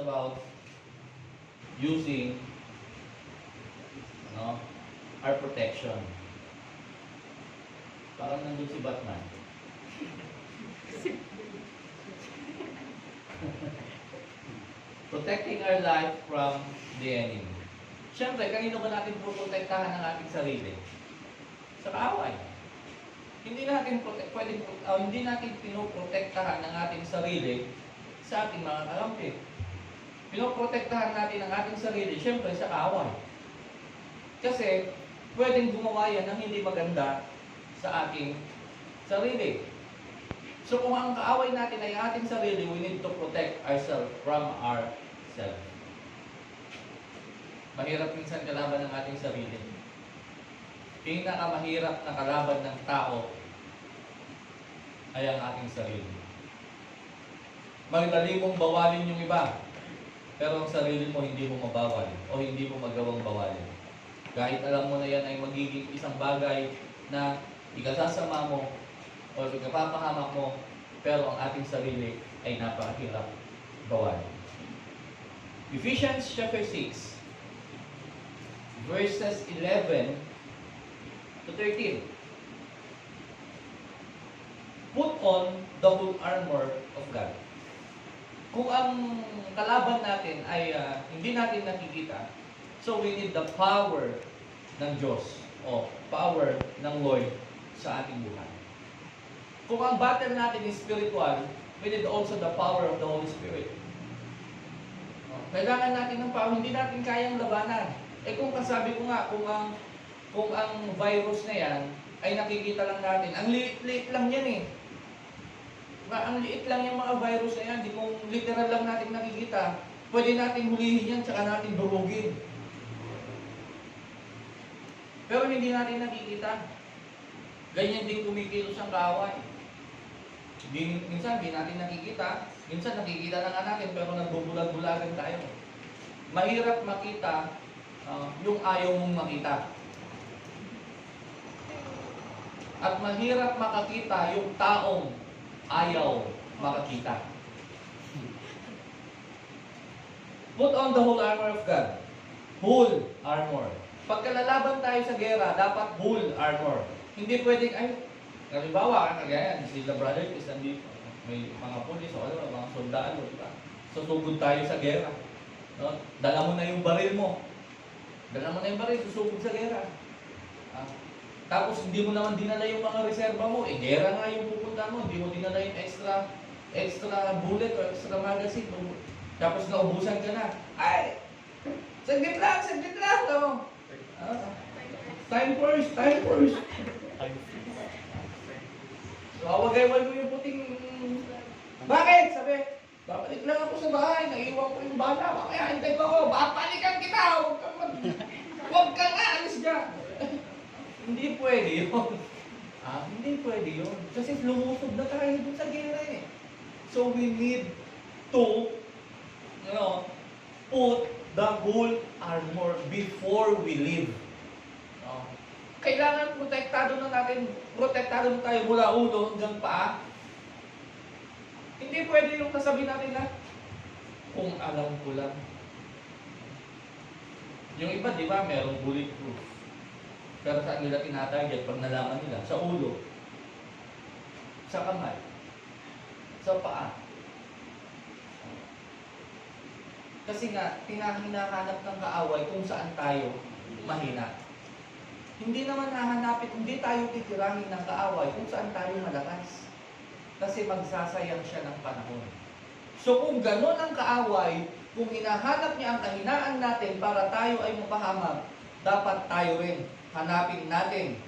about using our protection. Parang nandun si Batman. Protecting our life from the enemy. Siyempre, kanino ba natin protektahan ang ating sarili? Sa kaaway. Hindi natin hindi natin pinoprotektahan ang ating sarili sa ating mga kalampi. Pinoprotektahan natin ang ating sarili, siyempre, sa kaaway. Kasi, pwedeng gumawa yan ng hindi maganda sa ating sarili. So, kung ang kaaway natin ay ating sarili, we need to protect ourselves from ourselves. Mahirap minsan kalaban ng ating sarili. Pinakamahirap na kalaban ng tao ay ang ating sarili. Magdali mong bawalin yung iba, pero ang sarili mo hindi mo mabawal o hindi mo magawang bawalin. Kahit alam mo na yan ay magiging isang bagay na ikasasama mo o ikapapahamak mo, pero ang ating sarili ay napakahirap bawalin. Ephesians chapter 6 verses 11 to 13. Put on the whole armor of God. Kung ang kalaban natin ay hindi natin nakikita, so we need the power ng Diyos o power ng Lord sa ating buhay. Kung ang battle natin is spiritual, we need also the power of the Holy Spirit. Kailangan natin ng power, hindi natin kayang labanan. Kung kasabi ko nga, kung ang virus na yan ay nakikita lang natin, ang liit-liit lang yan eh. Ang liit lang yung mga virus na yan, kung literal lang natin nakikita, pwede natin hulihin yan, tsaka natin durugin. Pero hindi natin nakikita. Ganyan din kumikilos ang kaaway. Minsan hindi natin nakikita, minsan nakikita na nga natin, pero nagbubulag-bulagan tayo. Mahirap makita yung ayaw mong makita. At mahirap makakita yung taong ayaw makakita. Put on the whole armor of God. Whole armor. Pagkalalaban tayo sa gera, dapat whole armor. Hindi pwedeng, halimbawa, kagaya, sila brother, may mga pulis o mga soldado, diba? Susugod tayo sa gera. No? Dala mo na yung baril mo. Susugod sa gera. Tapos hindi mo naman dinala yung mga reserva mo. Gera nga yung pupunta mo. Hindi mo dinala yung extra bullet o extra magazine. Tapos naubusan ka na. Ay! Saglit lang! No? Time first! So, awagay-wag mo yung puting... Bakit? Sabi, babalik lang ako sa bahay. Naiwan ko yung bala. Kaya hintay ko ako. Babalikan kita! Huwag kang aalis dyan! Hindi pwede yun. Hindi pwede yun. Kasi lumusob na tayo dun sa gera eh. So we need to put the whole armor before we leave. Kailangan protektado na tayo mula ulo hanggang paa. Hindi pwede yung kasabi natin na kung alam ko lang. Yung iba, di ba, merong bulletproof. Pero saan nila tinatarget pag nalaman nila? Sa ulo, sa kamay, sa paa. Kasi nga, hinahanap ng kaaway kung saan tayo mahina. Hindi naman hahanapin, hindi tayo titirahin ng kaaway kung saan tayo malakas. Kasi magsasayang siya ng panahon. So kung gano'n ang kaaway, kung hinahanap niya ang kahinaan natin para tayo ay mapahamak, dapat tayo rin hanapin natin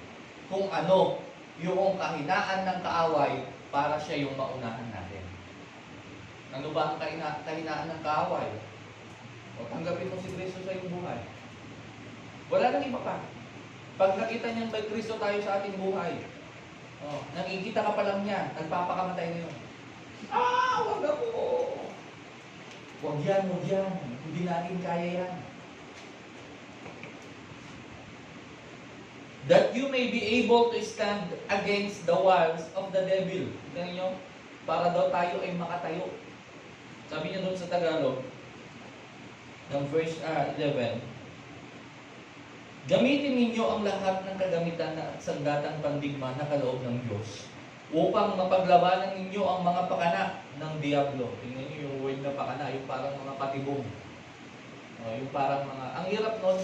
kung ano yung kahinaan ng kaaway para siya yung maunahan natin. Ano ba ang kahinaan ng kaaway? O tanggapin mo si Kristo sa iyong buhay. Wala nang iba pa. Pag nakita niyang may Kristo tayo sa ating buhay, nakikita ka pa lang niya, nagpapakamatay na yun. Wag ako! Wag yan. Hindi natin kaya yan. That you may be able to stand against the wiles of the devil. Tingnan nyo, para daw tayo ay makatayo. Sabi niya doon sa Tagalog, ng verse 11, gamitin ninyo ang lahat ng kagamitan at sandatang pandigma na kaloob ng Diyos upang mapaglabanan ninyo ang mga pakana ng Diablo. Tingnan niyo yung word na pakana, yung parang mga patibong. Yung parang mga, ang hirap nun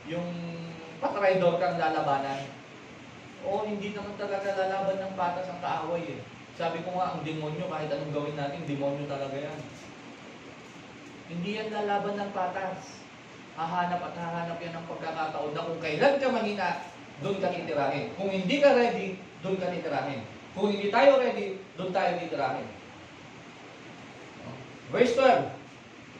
yung patraidor kang lalabanan. Hindi naman talaga lalaban ng patas ang kaaway eh. Sabi ko nga, ang demonyo, kahit anong gawin natin, demonyo talaga yan. Hindi yan lalaban ng patas. Hahanap at hahanap yan ng pagkakataon na kung kailan ka mahina, doon ka titirahin. Kung hindi ka ready, doon ka titirahin. Kung hindi tayo ready, doon tayo titirahin. Verse 12,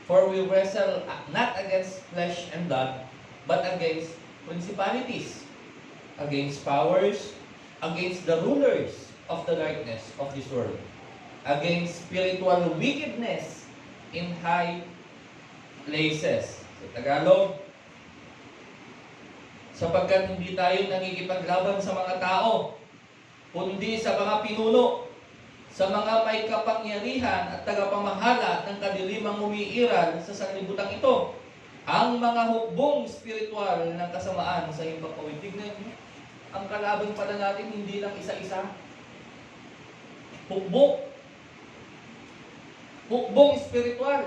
for we wrestle not against flesh and blood, but against principalities, against powers, against the rulers of the darkness of this world, against spiritual wickedness in high places. Sa Tagalog, sapagkat hindi tayo nakikipaglaban sa mga tao, kundi sa mga pinuno, sa mga may kapangyarihan at tagapamahala ng kadilimang umiiral sa sanlibutan ito, ang mga hukbong spiritual ng kasamaan sa himpapawid. Tignan niyo, ang kalaban pala natin hindi lang isa-isa. Hukbong. Hukbong spiritual.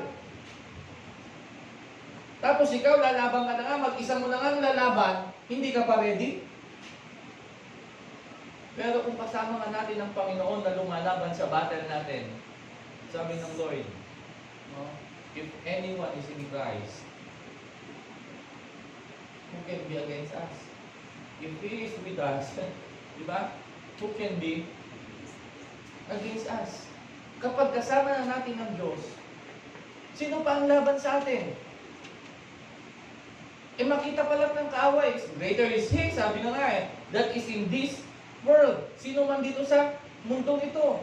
Tapos ikaw, lalaban ka na nga, mag-isa mo na nga lalaban, hindi ka pa ready. Pero kung kasama nga natin ang Panginoon na lumalaban sa battle natin, sabi ng Lord, if anyone is in Christ, who can be against us? If He is with us, di ba? Who can be against us? Kapag kasama na natin ng Diyos, sino pa ang laban sa atin? Makita pa lang ng kaaway, greater is He, sabi na nga that is in this world. Sino man dito sa mundong ito.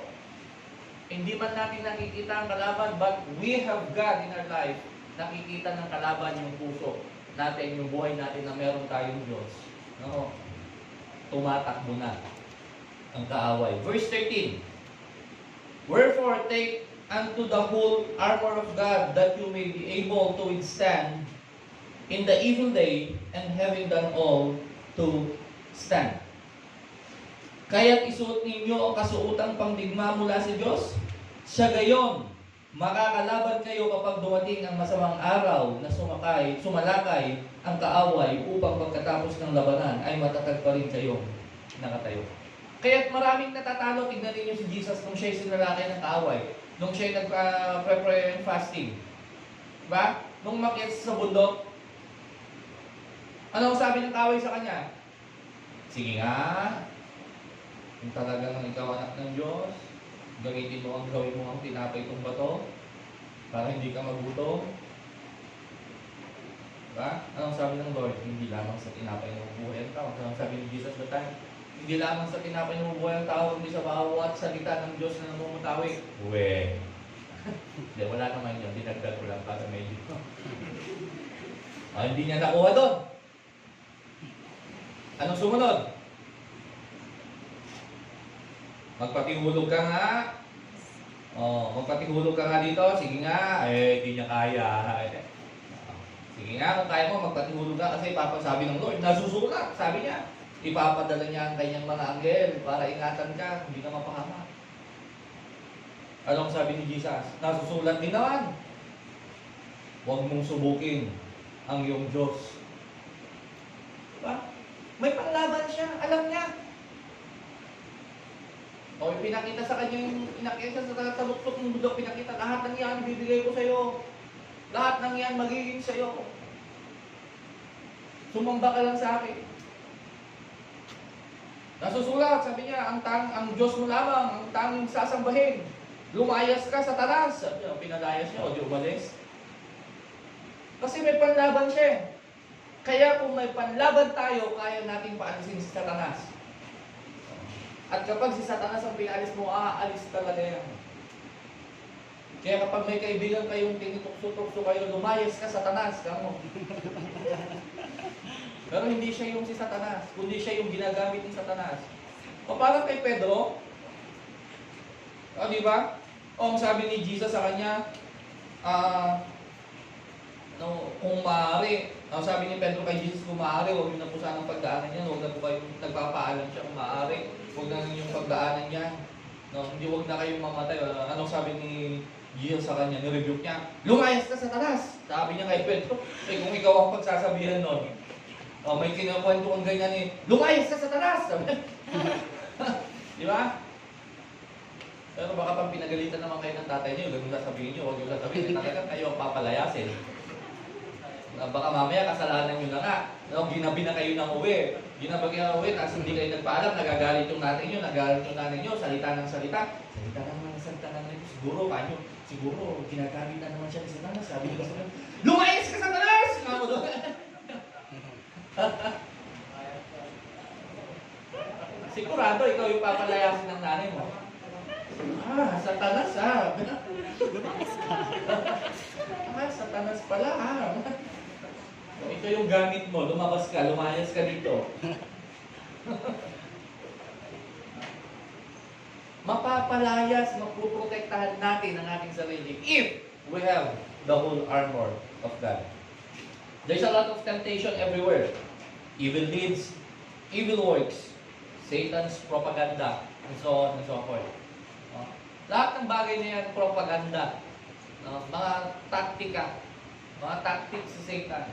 Hindi man natin nakikita ang kalaban, but we have God in our life. Nakikita ng kalaban yung puso natin, yung buhay natin na meron tayong Diyos. No? Tumatakbo na ang kaaway. Verse 13, wherefore take unto the whole armor of God, that you may be able to withstand in the evil day, and having done all, to stand. Kaya't isuot ninyo ang kasuotang pangdigma mula sa Diyos. Sa gayon, makakalaban kayo kapag dumating ang masamang araw na sumalakay ang kaaway upang pagkatapos ng labanan ay matatag pa rin kayo nakatayo. Kaya't maraming natatalo. Tignan ninyo si Jesus nung siya'y sinalakay ng kaaway. Nung siya'y nag-prayer and fasting. Diba? Nung makiat sa bundok, ano ang sabi ng kaaway sa kanya? Sige nga, kung talagang ikaw anak ng Diyos, gamitin mo ang gawin mo ang tinapay kong bato para hindi ka magutom. Diba? Anong sabi ng Lord? Hindi lamang sa tinapay na mabuhay ang tao. Anong sabi ni Jesus that time? Hindi lamang sa tinapay na mabuhay ang tao, kundi sa bawat salita ng Diyos na namumutawi. Uwe. Hindi, wala naman yun. Dinagdag ko lang para medyo. Hindi niya nakuha doon. Anong sumunod? Magpatihulog ka nga. Magpatihulog ka nga dito. Sige nga. Hindi niya kaya. Sige nga, kung kaya mo, magpatihulog ka kasi papasabi ng Lord. Nasusulat, sabi niya. Ipapadala niya ang kanyang mga anghel para ingatan ka, hindi ka mapahamak. Anong sabi ni Jesus? Nasusulat din naman. Huwag mong subukin ang iyong Diyos. Diba? May panlaban siya, alam niya. Pinakita sa kanya yung pinakita sa tabuktok ng budok, pinakita lahat ng yan bibigay ko sa iyo. Lahat ng yan magiging sa iyo. Sumamba ka lang sa akin. Nasusulat, sabi niya, ang Diyos mo lamang, ang tanging sasambahin. Lumayas ka sa talas. Sabi niya, pinalayas niya, o di umalis. Kasi may panlaban siya. Kaya kung may panlaban tayo, kaya natin paalisin si Satanas. At kapag si Satanas ang pinalis mo, aalis talaga yan. Kaya kapag may kaibigan kayong tinitukso-tukso kayo, lumayas ka, Satanas, kamo. Pero hindi siya yung si Satanas, kundi siya yung ginagamit ni Satanas. O parang kay Pedro, di ba? O ang sabi ni Jesus sa kanya, Kung maaari, ang sabi ni Pedro kay Jesus, kung maaari, huwag niyo na po sanang pagdaanan yan. Huwag na po kayong nagpapaalam siya kung maaari. Huwag na yung pagdaanan yan. No, hindi huwag na kayong mamatay. Anong sabi ni Jesus sa kanya? Ni-rebuke niya. Lumayas ka sa talas! Sabi niya kay Pedro. Kung ikaw ang pagsasabihan nun, may kinakwento kang ganyan eh. Lumayas ka sa talas! Sabi niya. Di ba? Pero baka pag pinagalitan naman kayo ng tatay niyo, ganun sasabihin niyo, huwag yung sasabihin, talagang kayo ang papalayasin. Baka mamaya kasalanan niyo na nga. No, ginabi na kayo ng uwi. Ginabi kayo ng uwi, tapos hindi kayo nagpaalam, nagagalit yung nanay niyo, nagagalit yung nanay niyo, salita ng salita. Salita ng nanay niyo, siguro kanyo, siguro ginagamit na naman siya ni Satanas. Sabi niyo sa kanya, lumayas ka Satanas! Sigurado, ikaw yung papalayasin ng nanay mo. Satanas Satanas pala Kung ito yung gamit mo, lumabas ka, lumayas ka dito. Mapapalayas, mapuprotektahan natin ang ating sarili if we have the whole armor of God. There's a lot of temptation everywhere. Evil deeds, evil works, Satan's propaganda, and so on and so forth. Lahat ng bagay na yan, propaganda. Mga taktika, mga tactics sa Satan.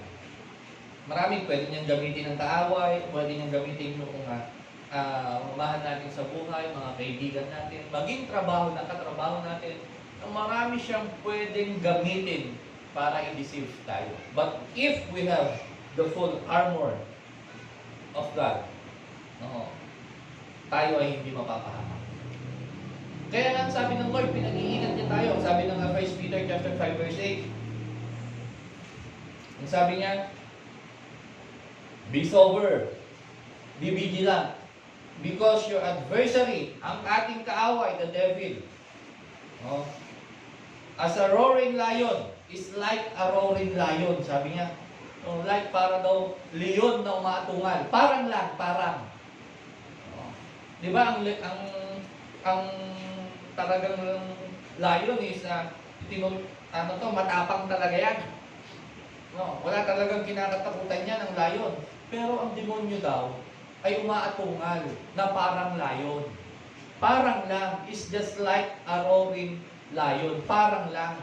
Maraming pwede niyang gamitin ng kaaway, pwede niyang gamitin yung umahan natin sa buhay, mga kaibigan natin, maging trabaho na katrabaho natin. Marami siyang pwedeng gamitin para i-deceive tayo. But if we have the full armor of God, tayo ay hindi mapapahamak. Kaya lang sabi ng Lord, pinag-iingat niya tayo. Sabi ng 1 Peter chapter 5 verse 8. Ang sabi niya, be sober, be vigilant, because your adversary, ang ating kaaway, the devil, as a roaring lion, is like a roaring lion, sabi niya. Like para daw leon na umaatungal. Parang lang, parang. Di ba ang talagang lion is matapang talaga yan. Wala talagang kinakatakutan niya ng lion. Pero ang demonyo daw ay umaatungal na parang lion. Parang lang is just like a roaring lion. Parang lang.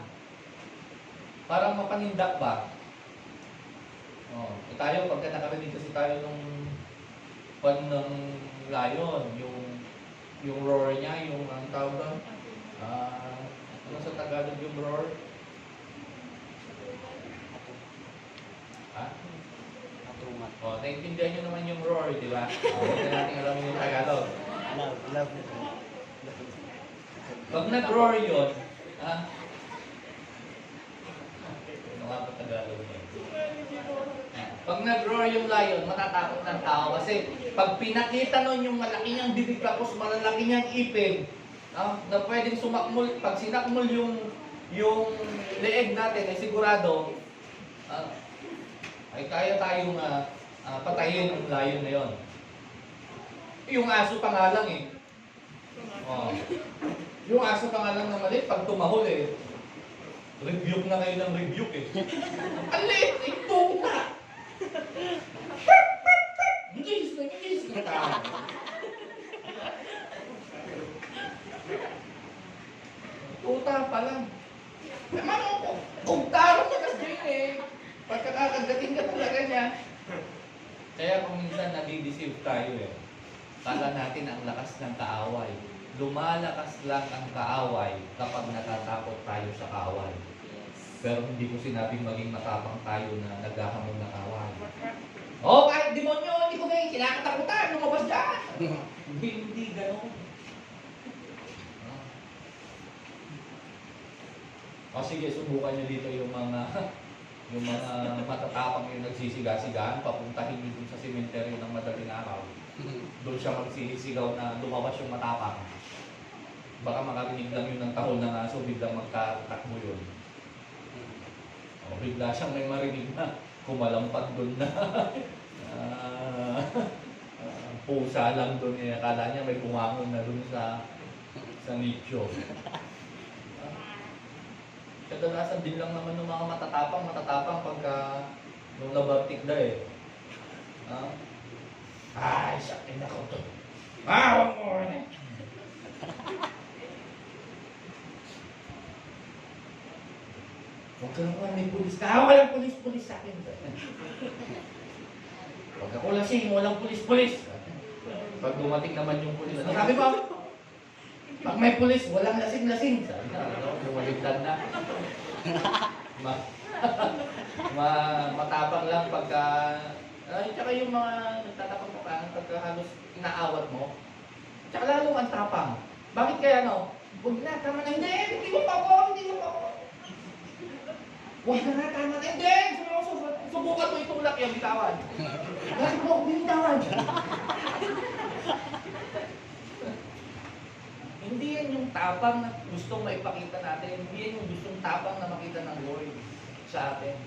Parang mapanindak ba? Tayo, pagka nakarinig kasi tayo ng lion, yung roar niya, yung ang tawag doon, ano sa Tagalog yung roar? Naintindihan nyo naman yung roar, di ba? Hindi natin alam yung Tagalog. Love. Pag nag-roar yun, ano nga ba Tagalog niya? Pag nag-roar yung lion, matatakot ng tao kasi pag pinakita nun yung malaki niyang bibig tapos malalaki niyang ipin, na pwedeng sumakmul, pag sinakmul yung leeg natin, ay sigurado ay kaya tayong patayin ang lion na yon. Yung aso pa nga lang yung aso pa nga lang na maliit, pag tumahol rebuke na kayo ng rebuke Ang liit, ito na! Ingis na tao. Puta pa lang. Naman ako, kung taro mo kasi pagkakagating ka talaga niya. Kaya kung minsan nadideceive tayo kala natin ang lakas ng kaaway. Lumalakas lang ang kaaway kapag natatakot tayo sa kaaway. Pero hindi ko sinabing maging matapang tayo na naghahamon ng kaaway. Kahit demonyo, hindi ko na yung kinakatakutan, lumabas dyan. Hindi gano'n. Sige, subukan nyo dito yung mga matatapang yung nagsisiga-sigaan, papuntahin nyo dun sa cemetery ng madaling araw. Doon siya magsisigaw na lumabas yung matapang. Baka makarinig lang yun ng tahol ng aso, biglang magkatakbo yun. Bigla siyang may marinig na kumalampag doon na pusa lang doon. Akala niya may kumangon na doon sa nicho. kadalasan din lang naman ng mga matatapang pagka nung nabartik na eh. Ay, sakin ako to. Wag mo na. Huwag ka naman may pulis ka. Walang pulis sa akin. Huwag ako lasing, walang pulis. Pag dumating naman yung pulis, ano sabi mo? Pag may pulis, walang lasing. Sabi na, lumaligtad na. Matapang lang pagka... tsaka yung mga nagtatapang pa pagka halos inaawat mo. Tsaka lalo ang tapang. Bakit kaya no? Huwag na, tama na. Hindi mo pa ako. Huwag na, tama na. Hindi! Subukan mo itulak yung bitawan. Bakit mo bitawan? Hindi yan yung tapang na gustong maipakita natin. Hindi yan yung gustong tapang na makita ng Lord sa atin.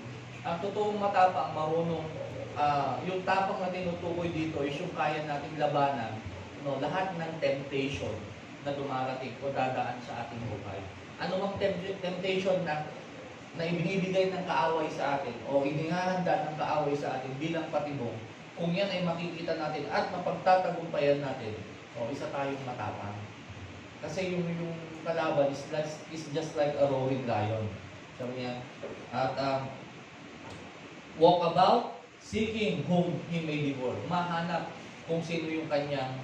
Ang totoong matapang, marunong, yung tapang na tinutukoy dito is yung kaya nating labanan lahat ng temptation na dumarating o dadaan sa ating buhay. Ano mang temptation na ibinibigay ng kaaway sa atin o inihahanda ng kaaway sa atin bilang patibong, kung yan ay makikita natin at mapagtatagumpayan natin, isa tayong matapang. Kasi yung kalaban is just like a roaring lion. Sabi niya, at walk about seeking whom he may devour. Mahanap kung sino yung kanyang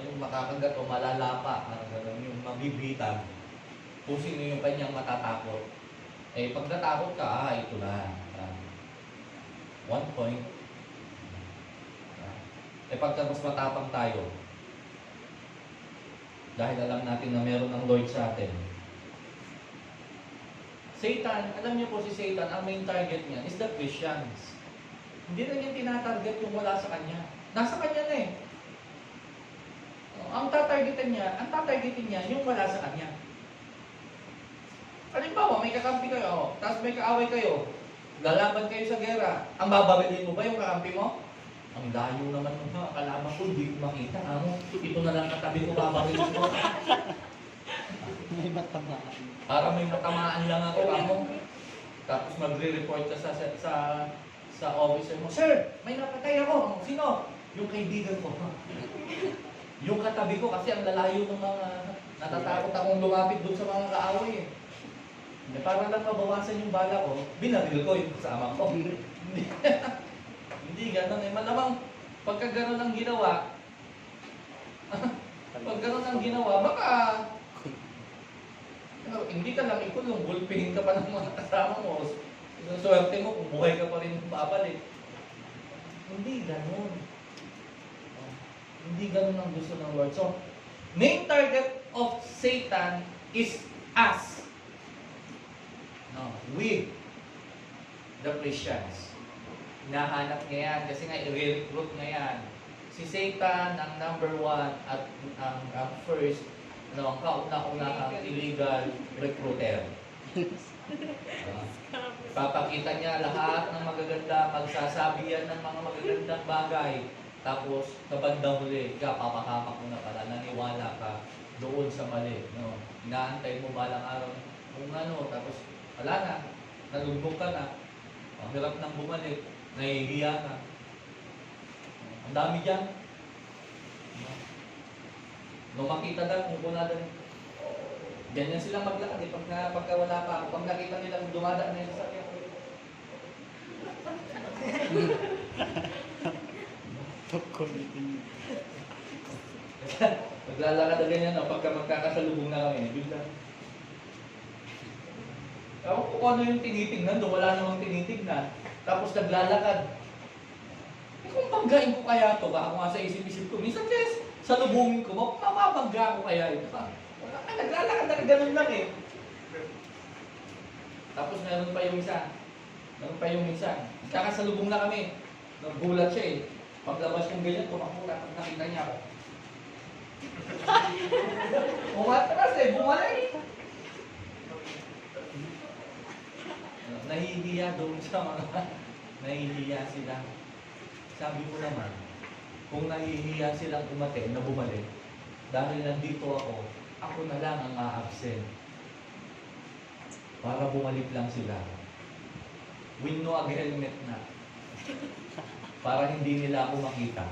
yung makakagat o malalapa, yung mabibitan, kung sino yung kanyang matatakot. Pag natakot ka, ito na. 1 point. Pagka mas matapang tayo, dahil alam natin na meron ng Lord sa atin. Satan, alam niyo po si Satan, ang main target niya is the Christians. Hindi na niya tinatarget yung wala sa kanya. Nasa kanya na eh. Ang tatargetin niya yung wala sa kanya. Halimbawa, may kakampi kayo, tapos may kaaway kayo, lalaban kayo sa gera, ang babarilin mo ba yung kakampi mo? Ang layo naman ng mga kalaban ko, hindi ko makita. Ito na lang katabi ko, babarilin ko. May matamaan. Para may matamaan lang ako. Tapos magre-report ka sa officer mo, Sir, may napatay ako. Sino? Yung kaibigan ko. Yung katabi ko kasi ang lalayo ng mga natatakot akong lumapit doon sa mga kaaway eh. Para lang mabawasan yung bala ko, binaril ko yung kasama ko. Hindi gano'n eh. Malamang pagka gano'n ang ginawa, baka hindi ka lang ikulong, gulpihin ka pa ng mga kasama mo. Yung swerte mo, kung buhay ka pa rin babalik. Hindi gano'n. Hindi gano'n ang gusto ng Lord. So, main target of Satan is us. We, the Christians. Hinahanap niya yan kasi nga i-recruit niya yan. Si Satan ang number 1 at ang first, ang kauna-unahang illegal recruiter. Papakita niya lahat ng magaganda, magsasabi yan ng mga magagandang bagay. Tapos, sa bandang huli, papahamak mo na pala, naniwala ka doon sa mali. Inaantay mo balang araw kung tapos wala na, nalugbog ka na, ang hirap nang bumalik, nahihiya ka. Ang dami dyan. Nung makita na, kung kuna na, ganyan sila maglakad pagka wala pa ako. Pag nakita nilang dumadaan na yung sasakyan. Naglalakad na ganyan, pagka magkakasalubong na kami, bigla. Ewan ko kung ano yung tinitignan doon, wala namang tinitignan. Tapos naglalakad. Kung banggain ko kaya ito, baka nga sa isip-isip ko, minsan kasi salubungin ko, mapapabangga ko kaya ito. Wala ka, naglalakad na ganun lang eh. Tapos meron pa yung isa. Kakasalubong na kami. Nagulat siya eh. Paglabas yung ganyan, tumakbo na pag nakita niya ako. Umatras eh, bumalik. Nahihiya doon sa mga nahihiya sila. Sabi ko naman, kung nahihiya silang umaten na bumalik, dahil nandito ako na lang ang a-absent. para bumalik lang sila. With no agreement na. Para hindi nila ako makita.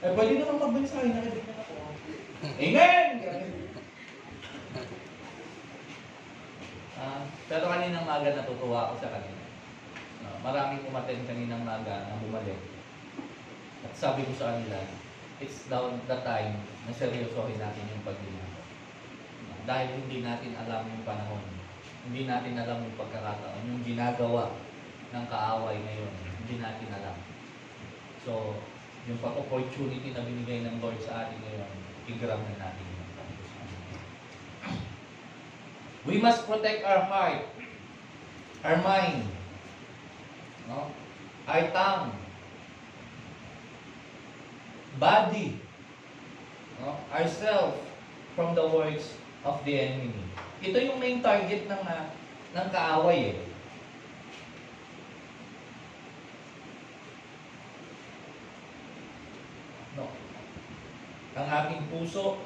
Eh, pwede naman magbalik sa akin, narinig na ako. Amen! Pero kaninang maga natutuwa ako sa kanila. Maraming umaten kaninang maga na bumalik. At sabi ko sa kanila, it's now the time na seryosohin natin yung paglinako. Dahil hindi natin alam yung panahon. Hindi natin alam yung pagkakataon. Yung ginagawa ng kaaway ngayon, hindi natin alam. So, yung opportunity na binigay ng Lord sa atin ngayon, i-grab na natin yung we must protect our heart, our mind, no? Our tongue, body, no? Ourselves from the words of the enemy. Ito yung main target ng kaaway eh. No. Ang ating puso,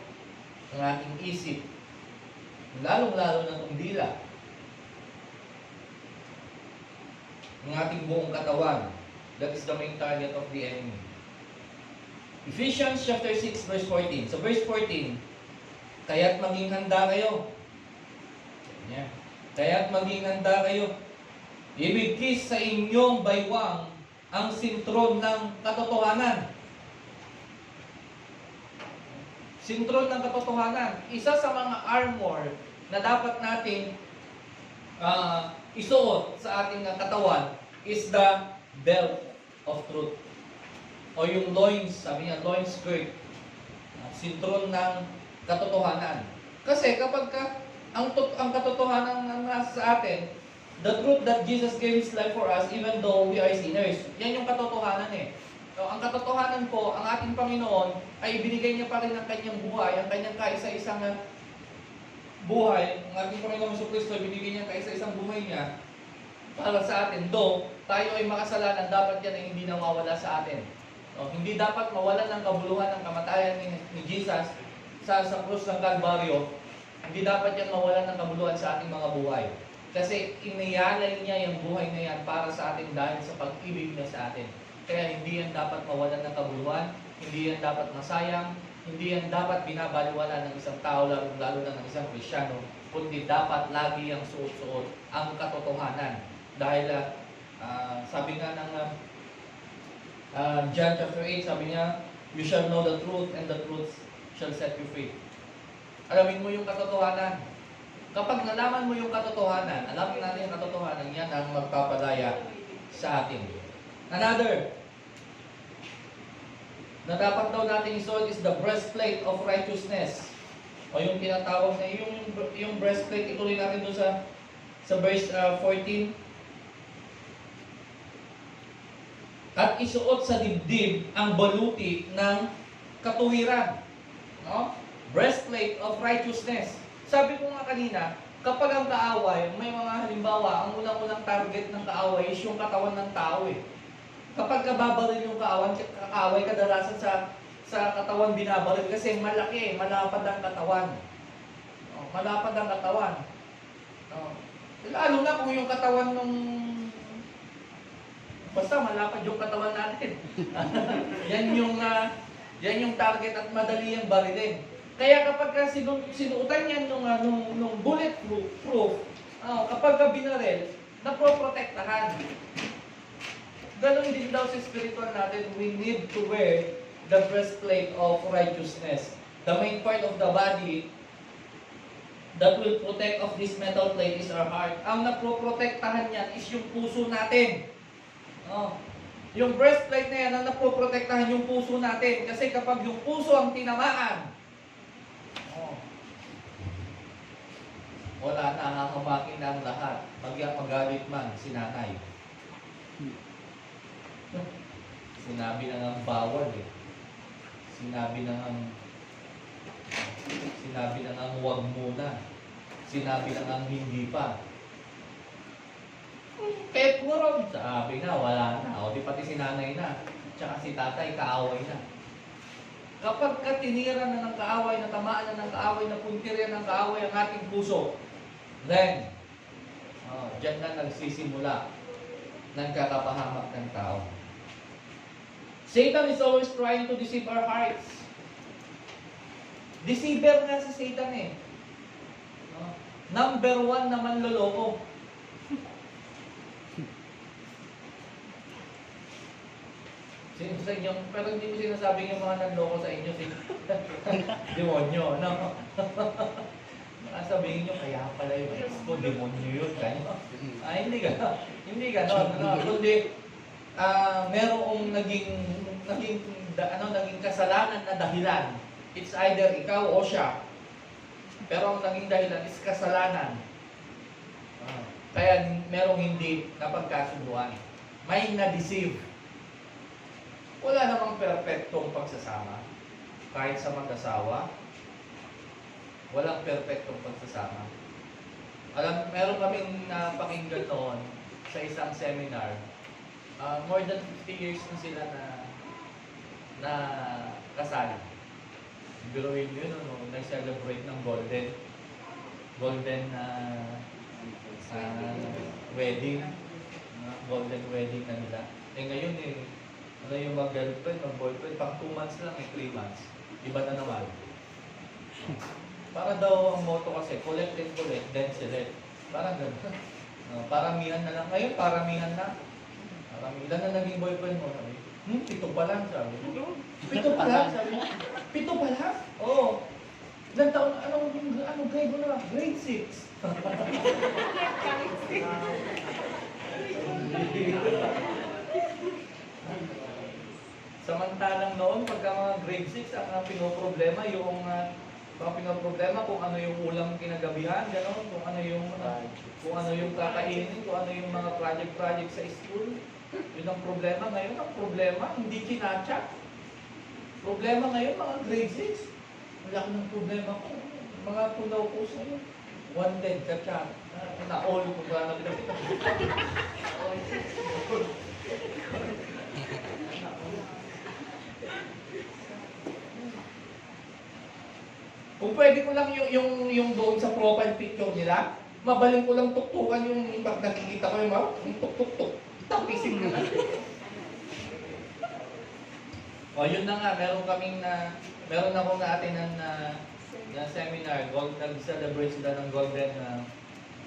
ang ating isip, lalong-lalo na itong dila, ang ating buong katawan. That is the main target of the enemy. Ephesians chapter 6 verse 14. So verse 14, kaya't maging handa kayo. Yeah. Kaya't maging handa kayo. Ibigkis sa inyong baywang ang sintron ng katotohanan. Sintron ng katotohanan. Isa sa mga armor na dapat natin isuot sa ating katawan is the belt of truth. O yung loins, sabi niya, loins skirt. Sintron ng katotohanan. Kasi kapag ang katotohanan na nasa sa atin, the truth that Jesus gave His life for us even though we are sinners. Yan yung katotohanan eh. So, ang katotohanan po, ang ating Panginoon ay binigay niya pa rin ang kanyang buhay, ang kanyang kaisa-isang buhay. Ang ating Panginoon Jesucristo, binigay niya ang kaisa-isang buhay niya para sa atin. Though tayo ay makasalanan, dapat yan ay hindi nawawala sa atin. So, hindi dapat mawalan ng kabuluhan ng kamatayan ni Jesus sa krus ng Kalbaryo. Hindi dapat yan mawalan ng kabuluhan sa ating mga buhay. Kasi iniyalay niya yung buhay na yan para sa atin dahil sa pag-ibig niya sa atin. Kaya hindi yan dapat mawalan ng kabuluhan, hindi yan dapat masayang, hindi yan dapat binabaliwala ng isang tao, lalo na ng isang Kristyano, kundi dapat lagi ang suot-suot ang katotohanan. Dahil sabi nga ng John chapter 8, sabi niya, you shall know the truth and the truth shall set you free. Alamin mo yung katotohanan. Kapag nalaman mo yung katotohanan, alamin natin yung katotohanan, yan ang magpapalaya sa atin. Another, na dapat daw natin isuot is the breastplate of righteousness. O yung tinatawag na yung breastplate, ituloy natin doon sa verse 14. At isuot sa dibdib ang baluti ng katuwiran. No? Breastplate of righteousness. Sabi ko nga kanina, kapag ang kaaway, may mga halimbawa, ang unang-unang target ng kaaway is yung katawan ng tao eh. Kapag kababaril yung kaaway, kadalasan sa katawan binabaril kasi malaki, malapad ang katawan. Malapad ang katawan. Lalo na kung yung katawan nung basta malapad yung katawan natin. yan yung target at madali yung barilin. Kaya kapag sinuutan yan nung bulletproof, kapag binaril, naproprotektahan. Ganon din daw sa spiritual natin, we need to wear the breastplate of righteousness. The main part of the body that will protect of this metal plate is our heart. Ang naproprotektahan yan is yung puso natin. Yung breastplate na yan, ang naproprotektahan yung puso natin. Kasi kapag yung puso ang tinamaan, wala na, hahamakin na ang lahat. Magalit man si nanay. Sinabi na ng bawal eh. Sinabi na ng huwag muna. Sinabi na ng hindi pa. Kahit puro, sabi na, wala na. O di pati si nanay na. Tsaka si tatay, kaaway na. Kapag tinira na ng kaaway, natamaan na ng kaaway, napuntirya ng kaaway ang ating puso, then, Diyan na nagsisimula ng kakapahamak ng tao. Satan is always trying to deceive our hearts. Deceiver nga si Satan eh. Number 1 na manloloko. Sino sa inyo, pero hindi ko sinasabing yung mga nanloko sa inyo, demonyo, no? Sabihin nyo, kaya pala yung ex ko, demonyo yun, kaya. Hindi ganon, kundi merong naging kasalanan na dahilan. It's either ikaw o siya. Pero ang naging dahilan is kasalanan. Kaya merong hindi napagkasunduan. May na-deceive. Wala namang perpektong pagsasama. Kahit sa mag-asawa, walang perpektong pagsasama. Meron kaming pakinggan noon sa isang seminar. More than 50 years na sila na kasal. Biruin yun, nag-celebrate ng golden wedding. Golden wedding na nila. Ngayon yung mag-girlfriend, mag-boyfriend, pang 2 months lang, 3 months. Iba na naman. Para daw ang motto kasi, collect and collect, then select. Parang gano'n. Paramihan na lang. Ngayon, paramihan na. Ilan na naging boyfriend mo? Sabi, 7 pa lang, sabi. 7 pa lang, sabi. 7 pa lang? Oo. Ilan taon, anong grade mo na? Grade 6. Samantalang noon, pagka mga grade 6, ang pinoproblema, kung ano yung ulam kinagabihan, gano'n, kung ano yung kakainin, kung ano yung mga project sa school. Yun ang problema. Ngayon, ang problema, hindi kinatsak. Problema ngayon, mga grade 6. Wala ko ng problema ko. Mga punaw ko sa iyo. 110 katsak. Na-all ko ba na pinapita. Kung pwede ko lang yung doon sa profile picture nila, mabaling ko lang tuktukan yung impact nakikita ko yung tuk-tuk-tuk. Tapisin mo na. Yun na nga, meron akong na-attenan na seminar, nag-celebrate sila ng golden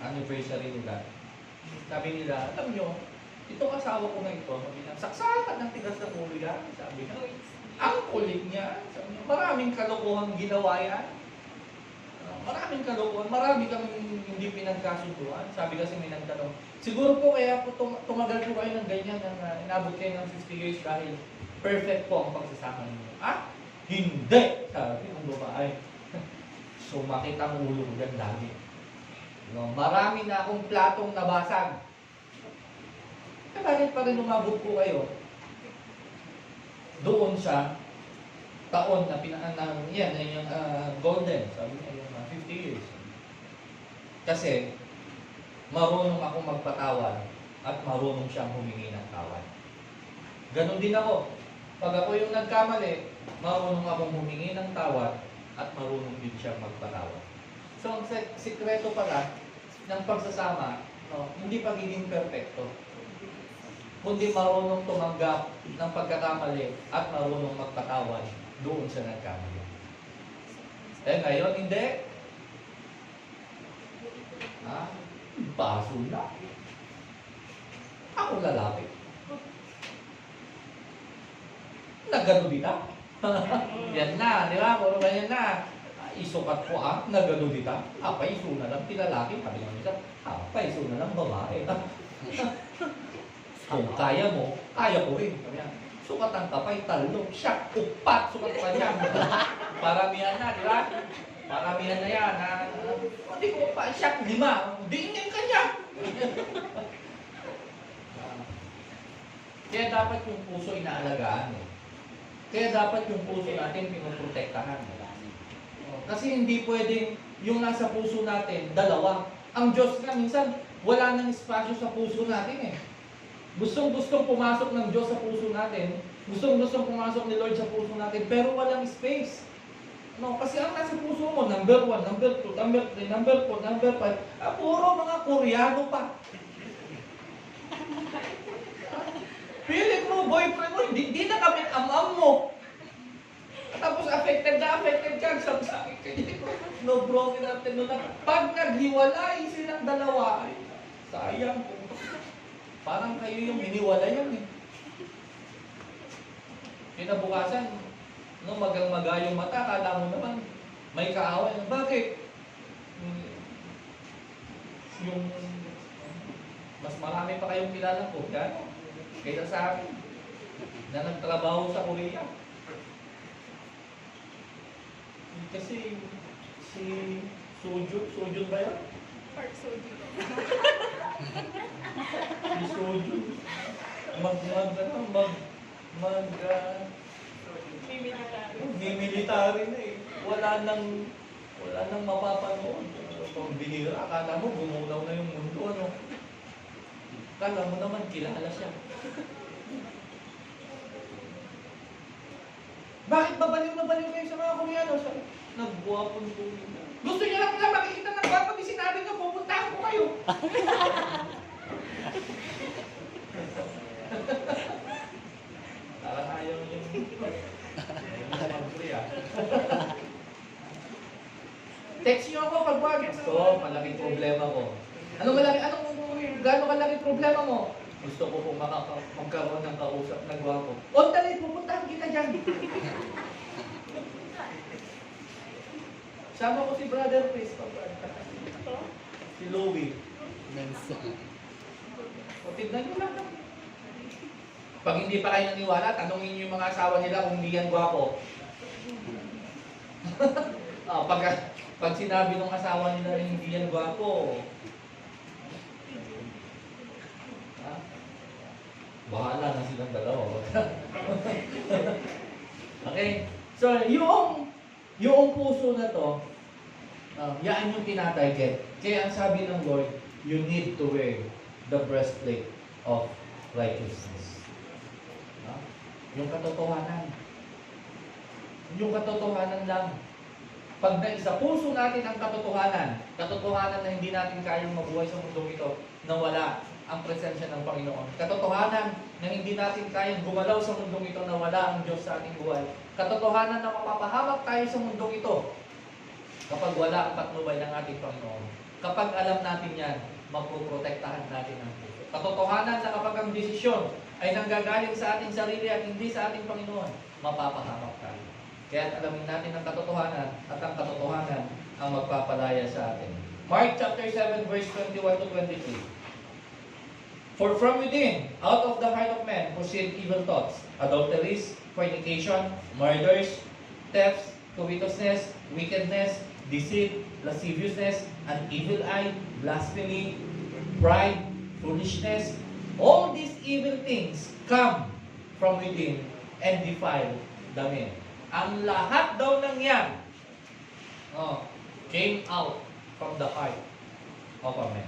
anniversary nila. Sabi nila, alam nyo, itong asawa ko na ito, saksakan ng tigas ng ulo yan. Sabi niya, ang kulit niya. Sabi niya, maraming kalokohan ginawa yan. Maraming kalokohan, marami kaming hindi pinagkasunduan. Sabi kasi may nagtanong, siguro po kaya po tumagal po kayo ng ganyan, inabot kayo ng 50 years dahil perfect po ang pagsasama niyo. Hindi! Sabi ng babae. Sumakit ang ulo ko dyan lagi. Marami na akong platong nabasag. Bakit pa rin umabot po kayo? Doon sa taon na yung golden, sabi niya, yung 50 years. Kasi, marunong akong magpatawad at marunong siyang humingi ng tawad. Ganon din ako. Pag ako yung nagkamali, marunong akong humingi ng tawad at marunong din siyang magpatawad. So, ang sikreto pala ng pagsasama, hindi pagiging perfecto, kundi marunong tumanggap ng pagkakamali at marunong magpatawad doon sa nagkamali. Ngayon, hindi. Baso na. Ako lalaki. Nagano dita. Yan na, di ba? Puro ganyan na. Isukat ko nagano dita. Iso na lang tilalaki. Sabi ng isa, iso na lang babae. Kung kaya mo, kaya ko rin. Sukat ang kapay, talong, siyak, upat, sukat pa niya. Paramihan na, di ba? Paramihan na yan. Hindi ko pa, siyak, 5. Diingin ka niya. Kaya dapat yung puso inaalagaan. Kaya dapat yung puso natin pinoprotektahan. Kasi hindi pwedeng yung nasa puso natin, dalawa. Ang Diyos nga, minsan, wala nang espasyo sa puso natin eh. Gustong-gustong pumasok ng Diyos sa puso natin. Gustong-gustong pumasok ni Lord sa puso natin. Pero walang space. No, kasi ang nasa puso mo, number 1, number 2, number 3, number 4, number 5, puro mga Koreano pa. Pilit mo, boyfriend mo, hindi na kami am-am mo. Tapos affected ka, sabi sa akin, no broken after no na. Pag naghiwalay silang dalawa, ay, sayang po. Parang kayo yung hiniwalayan eh. Kinabukasan, no, magang-maga yung mata, kala mo naman, may kaaway. Bakit? Yung, mas marami pa kayong kilala ko, gano'n? Kaysa sa akin, na nagtrabaho sa Korea. Kasi, si Sojun ba yan? Park Soji. Si Sojun. May military. Military na eh. Wala nang mapapanood. Pag bihira, akala mo gumunaw na yung mundo, ano? Akala mo naman kilala siya. Bakit babaliw na baliw kayo sa mga Koreano? Nagbuwapon ko. Gusto niya lang na makikita ng guwapo, di sinabi niya, pupuntahan ko kayo. Parang ayaw yung text niyo ako pag wagin. So, malaking problema ko. Gano'ng kalaking problema mo? Gusto ko po magkaroon ng kausap na gwapo. O, dali, pupuntahan kita dyan. Sama ko si Brother Chris. Si Louie. O, tignan nyo lang. Pag hindi pa kayo naniwala, tanungin nyo yung mga asawa nila kung hindi yan gwapo. Pag sinabi ng asawa nila na hindi yan gwapo, bahala na silang dalawa. Okay? So, yung puso na to, yan yung tinatarget. Kaya ang sabi ng Lord, you need to wear the breastplate of righteousness. Yung katotohanan. Yung katotohanan lang. Pag naisa puso natin ang katotohanan na hindi natin kayang mabuhay sa mundong ito, na wala ang presensya ng Panginoon. Katotohanan na hindi natin kayang gumalaw sa mundong ito na wala ang Diyos sa ating buhay. Katotohanan na mapapahamak tayo sa mundong ito kapag wala ang patnubay ng ating Panginoon. Kapag alam natin yan, mapoprotektahan natin ang puso. Katotohanan na kapag ang desisyon ay nanggagaling sa ating sarili at hindi sa ating Panginoon, mapapahamak tayo. Kaya alamin natin ang katotohanan at ang katotohanan ang magpapalaya sa atin. Mark chapter 7 verse 21 to 23. For from within, out of the heart of man, proceed evil thoughts, adulteries, fornication, murders, thefts, covetousness, wickedness, deceit, lasciviousness, an evil eye, blasphemy, pride, foolishness. All these evil things come from within and defile the man. Ang lahat daw ng yan came out from the heart of a man.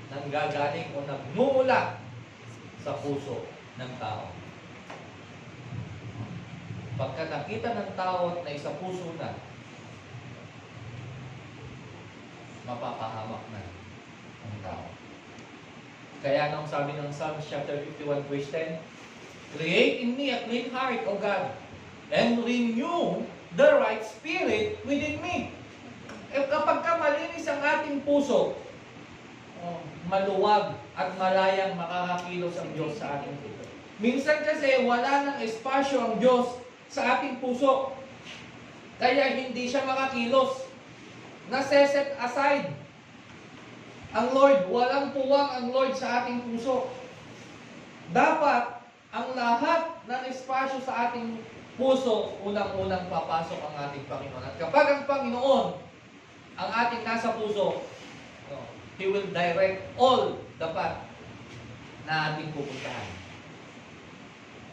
Nanggagaling o nagmumula sa puso ng tao. Pagka nakita ng tao na isa puso na, mapapahamak na ang tao. Kaya nung sabi ng Psalms chapter 51 verse 10, create in me a clean heart, O God, and renew the right spirit within me. Kapag malinis ang ating puso, maluwag at malayang makakakilos ang Diyos sa ating puso. Minsan kasi wala nang espasyo ang Diyos sa ating puso. Kaya hindi siya makakilos. Nase-set aside ang Lord. Walang puwang ang Lord sa ating puso. Dapat ang lahat ng espasyo sa ating puso, unang-unang papasok ang ating Panginoon. At kapag ang Panginoon ang ating nasa puso, He will direct all the path na ating pupuntahan.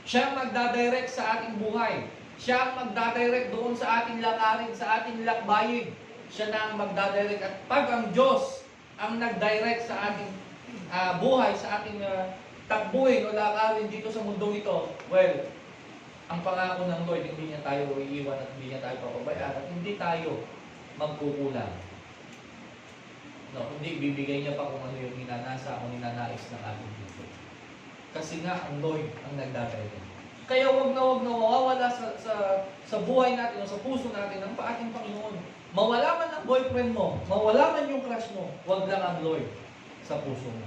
Siya ang magdadirect sa ating buhay. Siya ang magdadirect doon sa ating lakarin, sa ating lakbayin. Siya na ang magdadirect. At pag ang Diyos ang nagdirect sa ating buhay, sa ating takbuhin o lakarin dito sa mundong ito, well, ang pangako ng Lord, hindi niya tayo iiwan at hindi niya tayo papabayaan at hindi tayo magkukulang. No, hindi bibigay niya pa kung ano yung ninanasa o ninanais ng ating puso. Kasi nga, ang Lord ang nagdadrive. Kaya wag na mawawala sa buhay natin o sa puso natin ang ating Panginoon. Mawala man ang boyfriend mo, mawala man yung crush mo, wag lang ang Lord sa puso mo.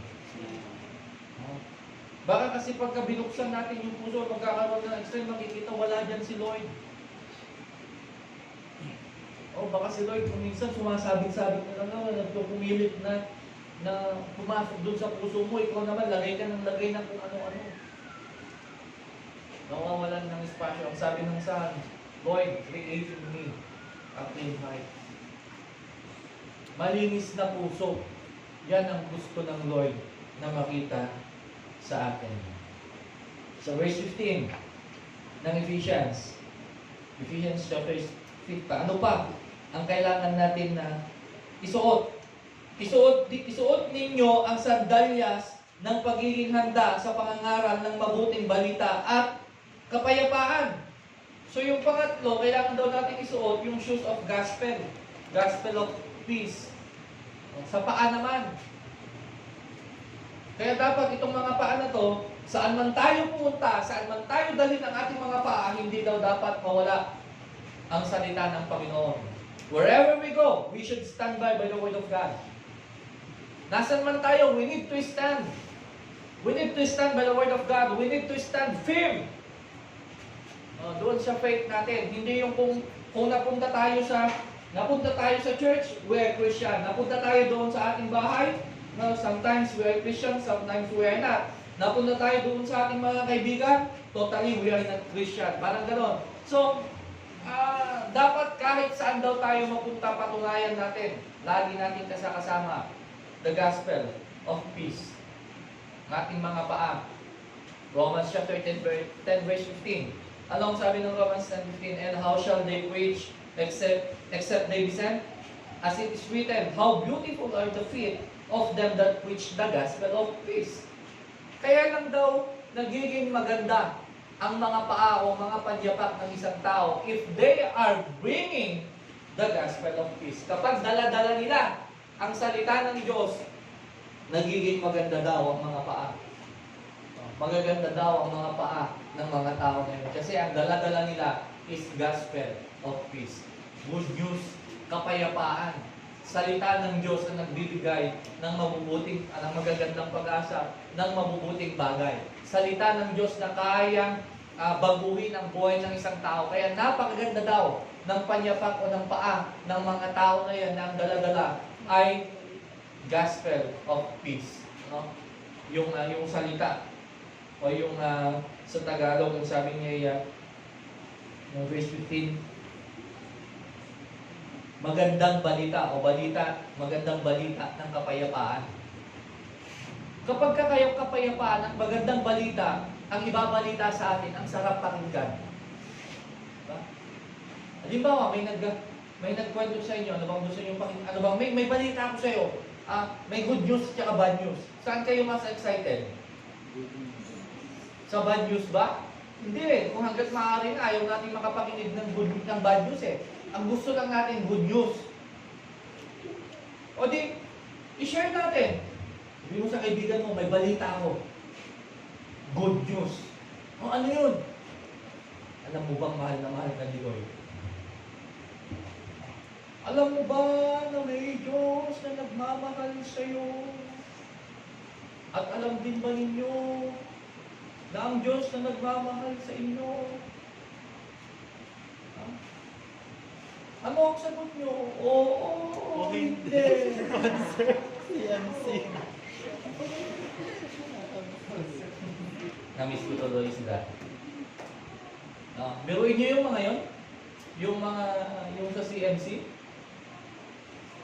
Baka kasi pagka binuksan natin yung puso, magkakaroon ng extreme, makikita wala dyan si Lord. O baka si Lord kung minsan sumasabit-sabit na lang, nagpupumilit na pumasok doon sa puso mo, ikaw naman lagay ka ng lagay ng kung ano-ano. Nawawalan ng espasyo. Ang sabi ng Son, Lord, create in me a clean heart. Malinis na puso. Yan ang gusto ng Lord na makita sa atin. Sa verse 15 ng Ephesians chapter 5, ano pa ang kailangan natin na isuot? Isuot ninyo ang sandalyas ng pagiging handa sa pangangaral ng mabuting balita at kapayapaan. So yung pangatlo, kailangan daw natin isuot yung shoes of gospel of peace. Sa paa naman. Kaya dapat itong mga paa na to, saan man tayo pumunta, saan man tayo dalhin ang ating mga paa, hindi daw dapat mawala ang salita ng Panginoon. Wherever we go, we should stand by the Word of God. Nasaan man tayo, we need to stand. We need to stand by the Word of God. We need to stand firm. Doon sa faith natin. Hindi yung kung napunta tayo sa church, we are Christian. Napunta tayo doon sa ating bahay, no, sometimes we are Christian, sometimes we are not. Napunta tayo doon sa ating mga kaibigan, totally we are not Christian. Parang gano'n. So, dapat kahit saan daw tayo mapunta, patunayan natin. Lagi natin kasama the gospel of peace. Ng ating mga paa. Romans chapter 10 verse 15. Anong sabi ng Romans 10:15? And how shall they preach except they be sent? As it is written, how beautiful are the feet of them that preach the gospel of peace. Kaya lang daw nagiging maganda ang mga paa o mga panyapak ng isang tao if they are bringing the gospel of peace. Kapag dala-dala nila ang salita ng Diyos, nagiging maganda daw ang mga paa. Magaganda daw ang mga paa ng mga tao ngayon. Kasi ang dala-dala nila is gospel of peace. Good news, kapayapaan. Salita ng Diyos na nagbibigay ng ng magagandang pag-asa, ng mabubuting bagay. Salita ng Diyos na kayang baguhin ang buhay ng isang tao. Kaya napakaganda daw ng panyapak o ng paa ng mga tao na yan na ang dala-dala ay gospel of peace. No? Yung salita. O yung sa Tagalog, ang sabi niya yung verse 15, magandang balita o magandang balita ng kapayapaan. Kapag kapayapaan at magandang balita, ang ibabalita sa atin, ang sarap pakinggan. Diba? Halimbawa, may nagkwento sa inyo, ano bang gusto nyo pakinggan? Ano bang, may balita ako sa iyo. May good news at bad news. Saan kayo mas excited? Sa bad news ba? Hindi eh. Kung hanggat maaari na, ayaw natin makapakinig ng bad news eh. Ang gusto lang natin, good news. O di, i-share natin. Sabi mo sa kaibigan mo, may balita ako. Good news. O ano yun? Alam mo bang mahal ka ni Lord? Alam mo ba na may Diyos na nagmamahal sa iyo? At alam din ba ninyo na ang Diyos na nagmamahal sa inyo? Ano ang sagot nyo? Oo, hindi. CMC. Namiss ko tuloy sila. Biruin nyo yung mga yun? Yung sa CMC?